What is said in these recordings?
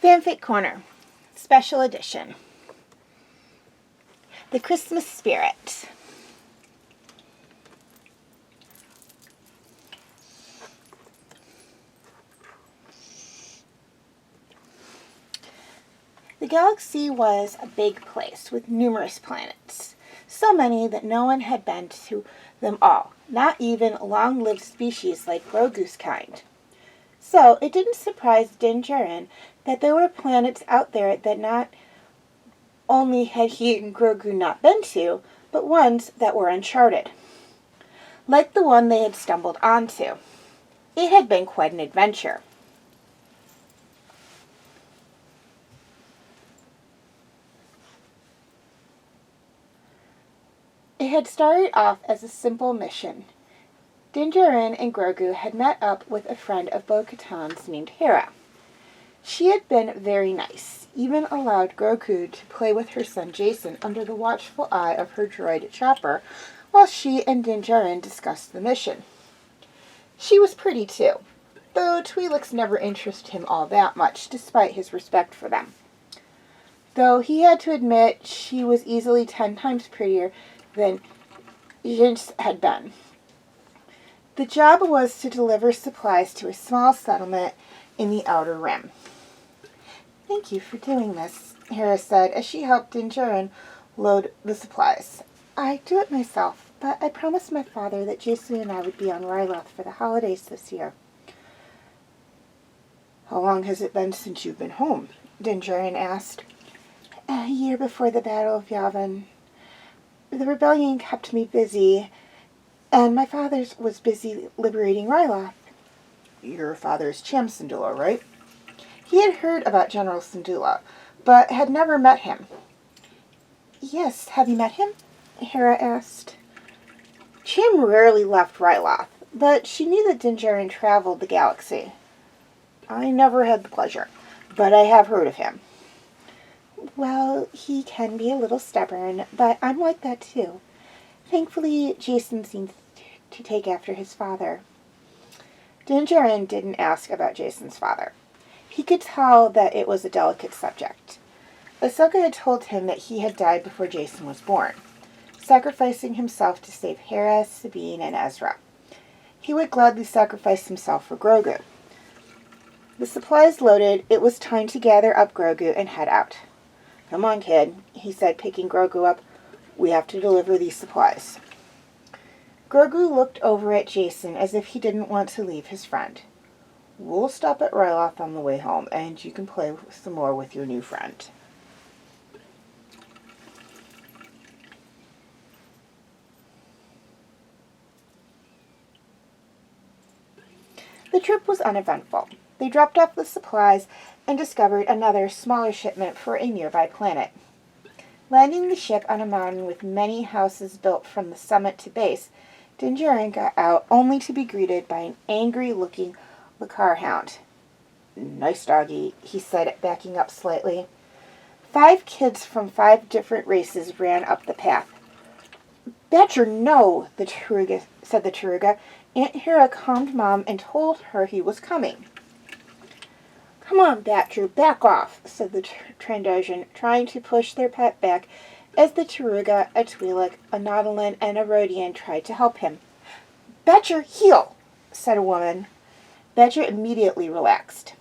Fanfic Corner, Special Edition. The Christmas Spirit. The galaxy was a big place with numerous planets, so many that no one had been to them all, not even long-lived species like Grogu's kind. So it didn't surprise Djarin that there were planets out there that not only had he and Grogu not been to, but ones that were uncharted, like the one they had stumbled onto. It had been quite an adventure. It had started off as a simple mission. Djarin and Grogu had met up with a friend of Bo-Katan's named Hera. She had been very nice, even allowed Grogu to play with her son Jason under the watchful eye of her droid Chopper while she and Djarin discussed the mission. She was pretty too, though Twi'leks never interested him all that much, despite his respect for them. Though he had to admit she was easily 10 times prettier than Jinx had been. The job was to deliver supplies to a small settlement in the Outer Rim. "Thank you for doing this," Hera said as she helped Djarin load the supplies. "I do it myself, but I promised my father that Jason and I would be on Ryloth for the holidays this year." "How long has it been since you've been home?" Djarin asked. "A year before the Battle of Yavin. The rebellion kept me busy, and my father was busy liberating Ryloth." "Your father's Cham Syndulla, right?" He had heard about General Syndulla, but had never met him. "Yes, have you met him?" Hera asked. Cham rarely left Ryloth, but she knew that Djarin traveled the galaxy. "I never had the pleasure, but I have heard of him." "Well, he can be a little stubborn, but I'm like that too. Thankfully, Jason seems to take after his father." Djarin didn't ask about Jason's father. He could tell that it was a delicate subject. Ahsoka had told him that he had died before Jason was born, sacrificing himself to save Hera, Sabine, and Ezra. He would gladly sacrifice himself for Grogu. The supplies loaded, it was time to gather up Grogu and head out. "Come on, kid," he said, picking Grogu up. "We have to deliver these supplies." Grogu looked over at Jason as if he didn't want to leave his friend. "We'll stop at Ryloth on the way home, and you can play some more with your new friend." The trip was uneventful. They dropped off the supplies and discovered another, smaller shipment for a nearby planet. Landing the ship on a mountain with many houses built from the summit to base, Djarin got out only to be greeted by an angry-looking Lakar hound. "Nice doggy," he said, backing up slightly. 5 kids from 5 different races ran up the path. "Badger, no," said the Taruga. Aunt Hera calmed Mom and told her he was coming. "Come on, Badger, back off," said the Trandoshan, trying to push their pet back as the Taruga, a Twi'lek, a Nautolan, and a Rodian tried to help him. "Badger, heel," said a woman. Badger immediately relaxed.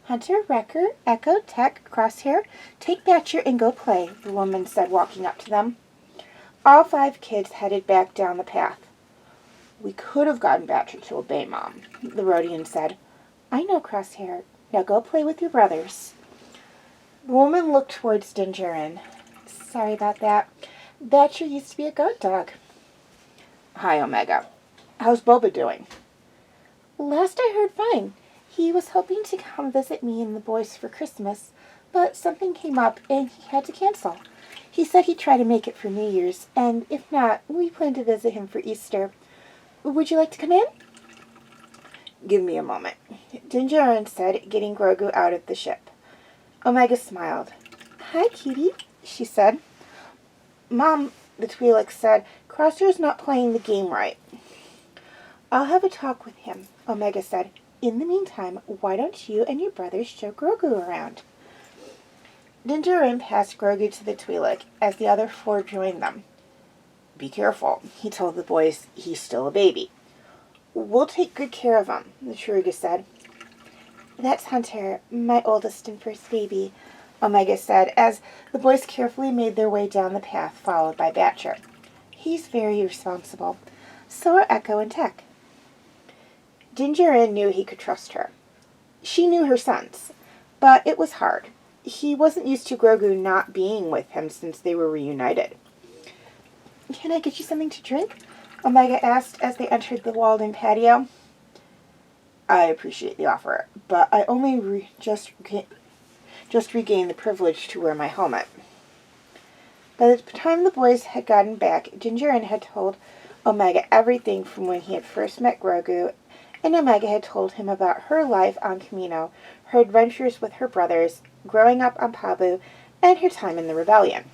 "Hunter, Wrecker, Echo, Tech, Crosshair, take Badger and go play," the woman said, walking up to them. All 5 kids headed back down the path. "We could have gotten Badger to obey Mom," the Rodian said. "I know, Crosshair. Now go play with your brothers." The woman looked towards Djarin. "Sorry about that. Badger used to be a goat dog." "Hi, Omega. How's Boba doing?" "Last I heard, fine. He was hoping to come visit me and the boys for Christmas, but something came up and he had to cancel. He said he'd try to make it for New Year's, and if not, we plan to visit him for Easter. Would you like to come in?" "Give me a moment," Djarin said, getting Grogu out of the ship. Omega smiled. "Hi, cutie," she said. "Mom," the Twi'lek said, "Crosshair's not playing the game right." "I'll have a talk with him," Omega said. In the meantime, why don't you and your brothers show Grogu around? Djarin passed Grogu to the Twi'lek as the other four joined them. Be careful, he told the boys. He's still a baby. We'll take good care of him, the Twi'lek said. That's Hunter, my oldest and first baby, Omega said, as the boys carefully made their way down the path followed by Batcher. He's very responsible. So are Echo and Tech. Djarin knew he could trust her. She knew her sons, but it was hard. He wasn't used to Grogu not being with him since they were reunited. Can I get you something to drink? Omega asked as they entered the walled-in patio. I appreciate the offer, but I only just regained the privilege to wear my helmet. By the time the boys had gotten back, Djarin had told Omega everything from when he had first met Grogu, and Omega had told him about her life on Kamino, her adventures with her brothers, growing up on Pabu, and her time in the rebellion.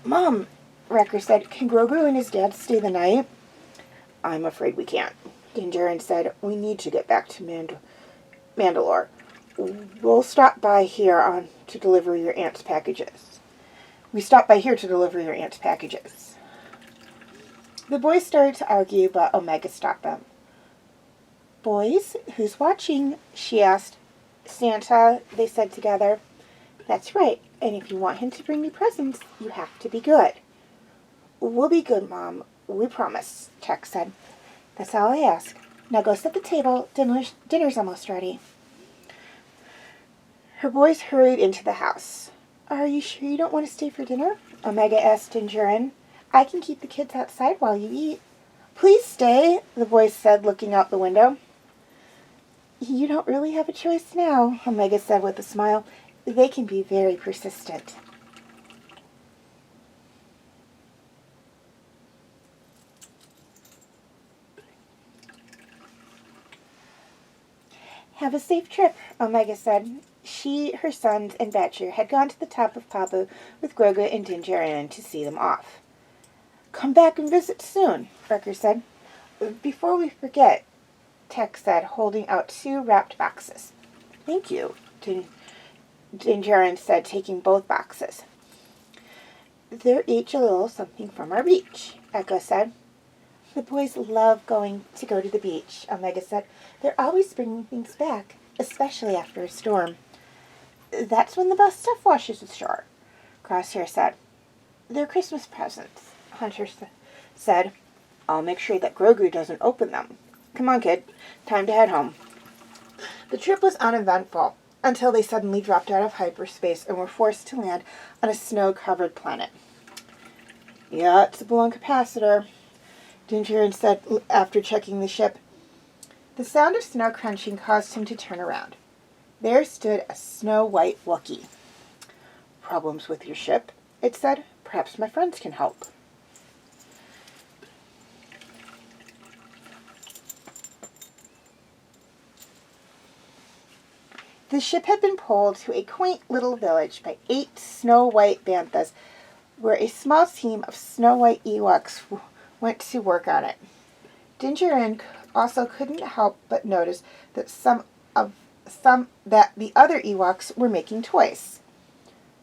Mom, Wrecker said, can Grogu and his dad stay the night? I'm afraid we can't. Djarin said, we need to get back to Mandalore. We'll stop by here to deliver your aunt's packages. We stopped by here to deliver your aunt's packages. The boys started to argue, but Omega stopped them. Boys, who's watching? She asked. Santa, they said together. That's right, and if you want him to bring you presents, you have to be good. We'll be good, Mom. We promise, Tech said. That's all I ask. Now go set the table. Dinner's almost ready. Her boys hurried into the house. Are you sure you don't want to stay for dinner? Omega asked Djarin. I can keep the kids outside while you eat. Please stay, the boys said, looking out the window. You don't really have a choice now, Omega said with a smile. They can be very persistent. Have a safe trip, Omega said. She, her sons, and Batcher had gone to the top of Pabu with Grogu and Djarin to see them off. Come back and visit soon, Wrecker said. Before we forget, Tech said, holding out 2 wrapped boxes. Thank you, Djarin said, taking both boxes. They're each a little something from our beach, Echo said. The boys love to go to the beach, Omega said. They're always bringing things back, especially after a storm. That's when the best stuff washes ashore, Crosshair said. They're Christmas presents, Hunter said. I'll make sure that Grogu doesn't open them. Come on, kid. Time to head home. The trip was uneventful until they suddenly dropped out of hyperspace and were forced to land on a snow-covered planet. Yeah, it's a balloon capacitor, Djarin said after checking the ship. The sound of snow crunching caused him to turn around. There stood a snow-white Wookiee. Problems with your ship? It said. Perhaps my friends can help. The ship had been pulled to a quaint little village by 8 snow-white banthas, where a small team of snow-white Ewoks went to work on it. Djarin also couldn't help but notice that that the other Ewoks were making toys.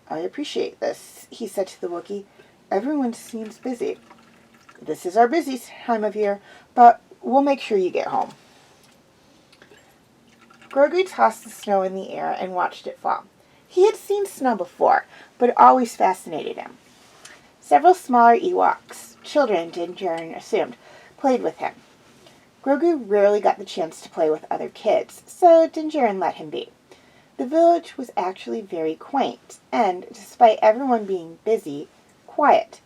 I appreciate this, he said to the Wookiee. Everyone seems busy. This is our busy time of year, but we'll make sure you get home. Grogu tossed the snow in the air and watched it fall. He had seen snow before, but it always fascinated him. Several smaller Ewoks, children Djarin assumed, played with him. Grogu rarely got the chance to play with other kids, so Djarin let him be. The village was actually very quaint, and, despite everyone being busy, quiet.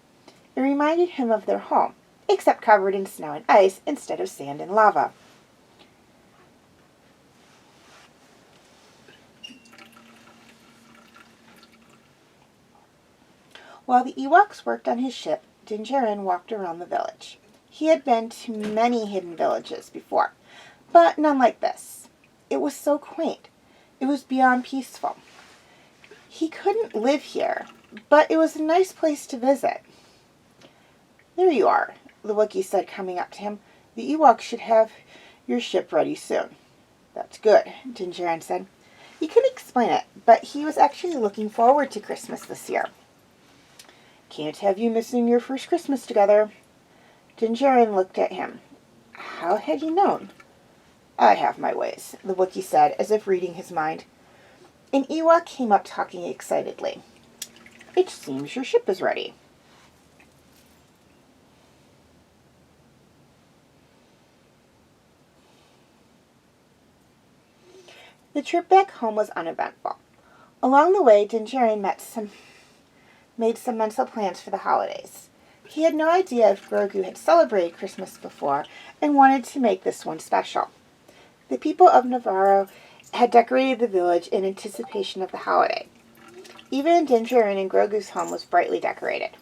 It reminded him of their home, except covered in snow and ice instead of sand and lava. While the Ewoks worked on his ship, Djarin walked around the village. He had been to many hidden villages before, but none like this. It was so quaint. It was beyond peaceful. He couldn't live here, but it was a nice place to visit. There you are, the Wookiee said, coming up to him. The Ewoks should have your ship ready soon. That's good, Djarin said. He couldn't explain it, but he was actually looking forward to Christmas this year. Can't have you missing your first Christmas together. Djarin looked at him. How had he known? I have my ways, the Wookiee said, as if reading his mind. An Ewok came up talking excitedly. It seems your ship is ready. The trip back home was uneventful. Along the way, Djarin made some mental plans for the holidays. He had no idea if Grogu had celebrated Christmas before and wanted to make this one special. The people of Navarro had decorated the village in anticipation of the holiday. Even Djarin and Grogu's home was brightly decorated.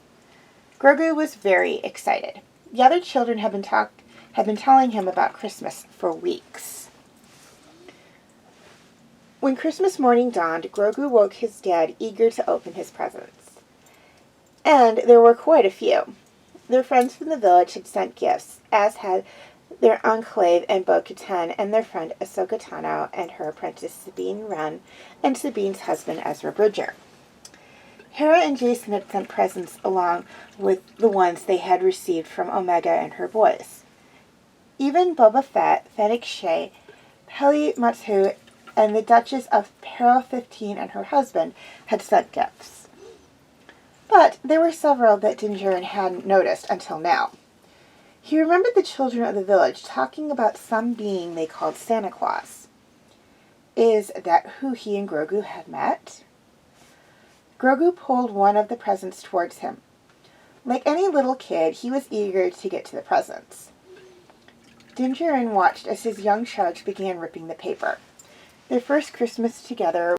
Grogu was very excited. The other children had been telling him about Christmas for weeks. When Christmas morning dawned, Grogu woke his dad, eager to open his presents. And there were quite a few. Their friends from the village had sent gifts, as had their enclave and Bo-Katan and their friend Ahsoka Tano and her apprentice Sabine Wren and Sabine's husband Ezra Bridger. Hera and Jason had sent presents along with the ones they had received from Omega and her boys. Even Boba Fett, Fennec Sheh, Peli Matu, and the Duchess of Peril 15 and her husband had sent gifts. But there were several that Djarin hadn't noticed until now. He remembered the children of the village talking about some being they called Santa Claus. Is that who he and Grogu had met? Grogu pulled one of the presents towards him. Like any little kid, he was eager to get to the presents. Djarin watched as his young charge began ripping the paper. Their first Christmas together.